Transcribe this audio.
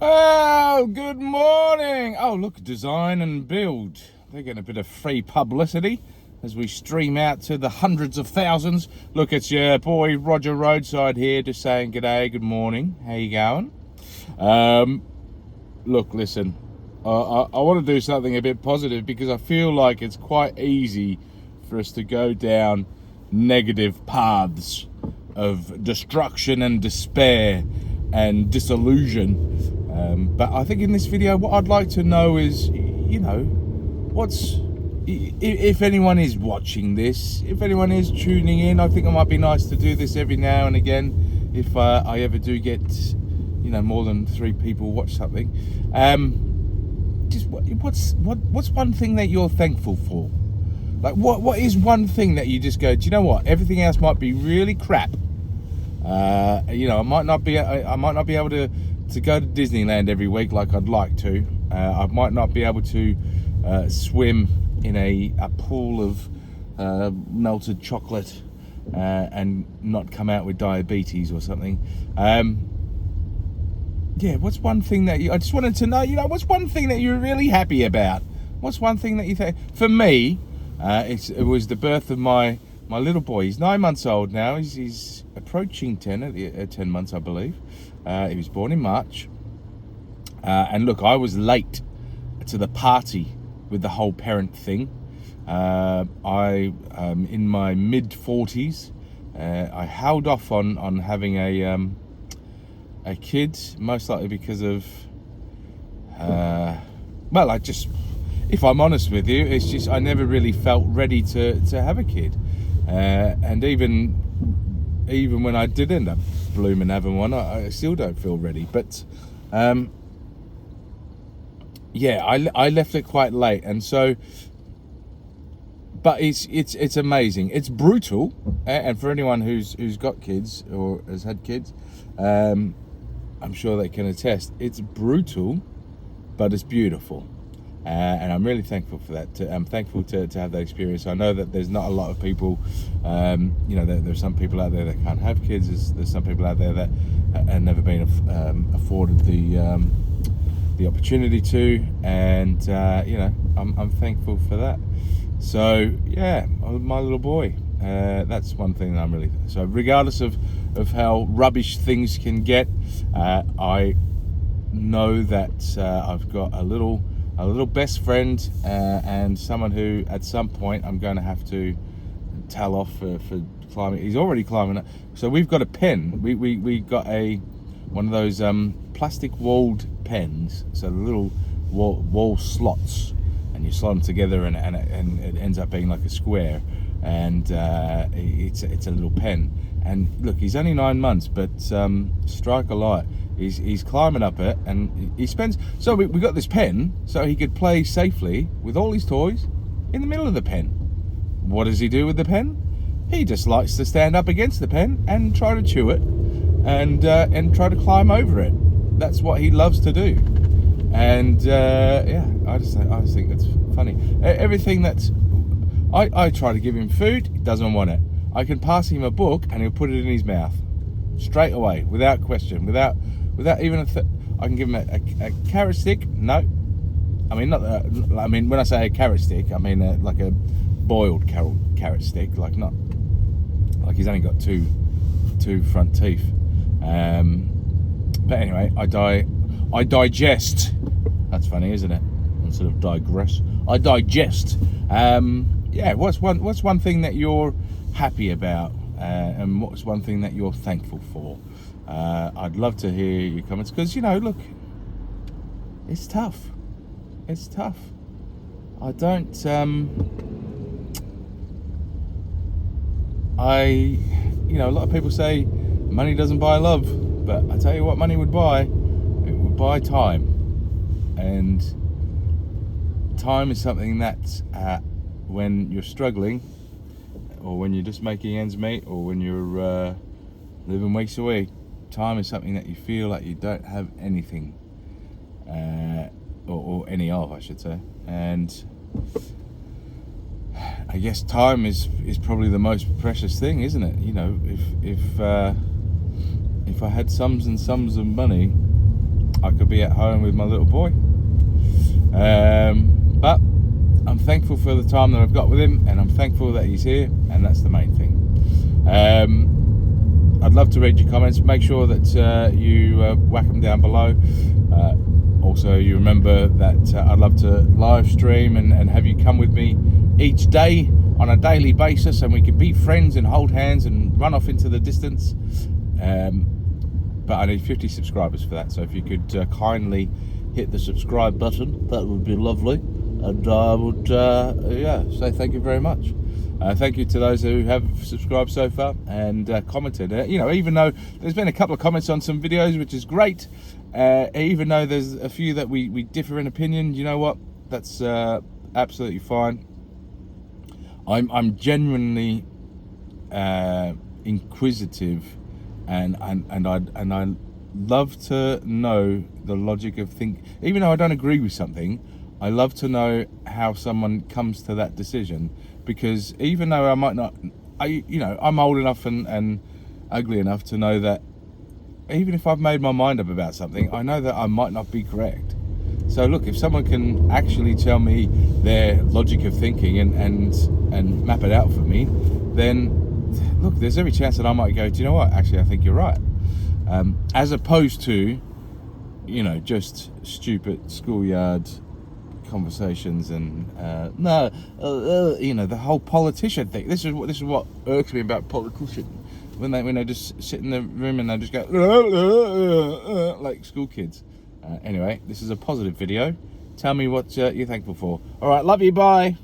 Oh, good morning. Oh, look, design and build. They're getting a bit of free publicity as we stream out to the hundreds of thousands. Look, it's your boy Roger Roadside here, just saying g'day, good morning. How you going? Look, listen, I want to do something a bit positive because I feel like it's quite easy for us to go down negative paths of destruction and despair and disillusion. But I think in this video, what I'd like to know is, if anyone is watching this, if anyone is tuning in, I think it might be nice to do this every now and again if I ever do get, more than 3 people watch something. Just what's one thing that you're thankful for? Like, what is one thing that you just go, do you know what? Everything else might be really crap. I might not be able to go to Disneyland every week like I'd like to. I might not be able to swim in a pool of melted chocolate and not come out with diabetes or something. What's one thing that I just wanted to know, what's one thing that you're really happy about? What's one thing that you think? For me, it was the birth of my little boy. He's 9 months old now. He's approaching 10 at 10 months, I believe. He was born in March. And look, I was late to the party with the whole parent thing. I in my mid-40s. I held off on having a kid, most likely because of, if I'm honest with you, it's just I never really felt ready to have a kid. And even when I did end up blooming having one, I still don't feel ready. But I left it quite late, and so. But it's amazing. It's brutal, and for anyone who's got kids or has had kids, I'm sure they can attest. It's brutal, but it's beautiful. And I'm really thankful for that. I'm thankful to have that experience. I know that there's not a lot of people, there's some people out there that can't have kids. There's some people out there that have never been afforded the opportunity to, and I'm thankful for that. So yeah, my little boy. That's one thing that I'm really. So regardless of how rubbish things can get, I know that I've got a little best friend and someone who at some point I'm going to have to tell off for climbing. He's already climbing it. So we've got a pen. We got one of those plastic walled pens. So the little wall slots, and you slot them together, and it ends up being like a square. And it's a little pen. And look, he's only 9 months, but strike a light. He's climbing up it, and he spends. So we got this pen so he could play safely with all his toys in the middle of the pen. What does he do with the pen? He just likes to stand up against the pen and try to chew it, and try to climb over it. That's what he loves to do. And I just think that's funny. Everything that's I try to give him food, he doesn't want it. I can pass him a book and he'll put it in his mouth straight away, without question, without even I can give him a carrot stick. No, I mean when I say a carrot stick, I mean like a boiled carrot stick, like not like he's only got two front teeth. But anyway, I digest. That's funny, isn't it? Instead of digress, I digest. What's one thing that you're happy about, and what's one thing that you're thankful for? I'd love to hear your comments, because look, it's tough. I don't a lot of people say money doesn't buy love, but I tell you what money would buy. It would buy time. And time is something that when you're struggling, or when you're just making ends meet, or when you're living weeks a week, time is something that you feel like you don't have anything, or any of, I should say. And I guess time is probably the most precious thing, isn't it? If I had sums and sums of money, I could be at home with my little boy. But I'm thankful for the time that I've got with him, and I'm thankful that he's here, and that's the main thing. I'd love to read your comments. Make sure that you whack them down below. Also, you remember that I'd love to live stream and have you come with me each day on a daily basis, and we can be friends and hold hands and run off into the distance. But I need 50 subscribers for that, so if you could kindly hit the subscribe button, that would be lovely. And I would say thank you very much. Thank you to those who have subscribed so far and commented. Even though there's been a couple of comments on some videos, which is great, even though there's a few that we differ in opinion, you know what? That's absolutely fine. I'm genuinely inquisitive, and I love to know the logic of even though I don't agree with something, I love to know how someone comes to that decision, because even though I might not, I'm old enough and ugly enough to know that even if I've made my mind up about something, I know that I might not be correct. So look, if someone can actually tell me their logic of thinking and map it out for me, then look, there's every chance that I might go, do you know what? Actually, I think you're right. As opposed to, just stupid schoolyard conversations and the whole politician thing. This is what irks me about politicians, when they just sit in the room and they just go like school kids. Anyway, this is a positive video. Tell me what you're thankful for. All right, love you. Bye.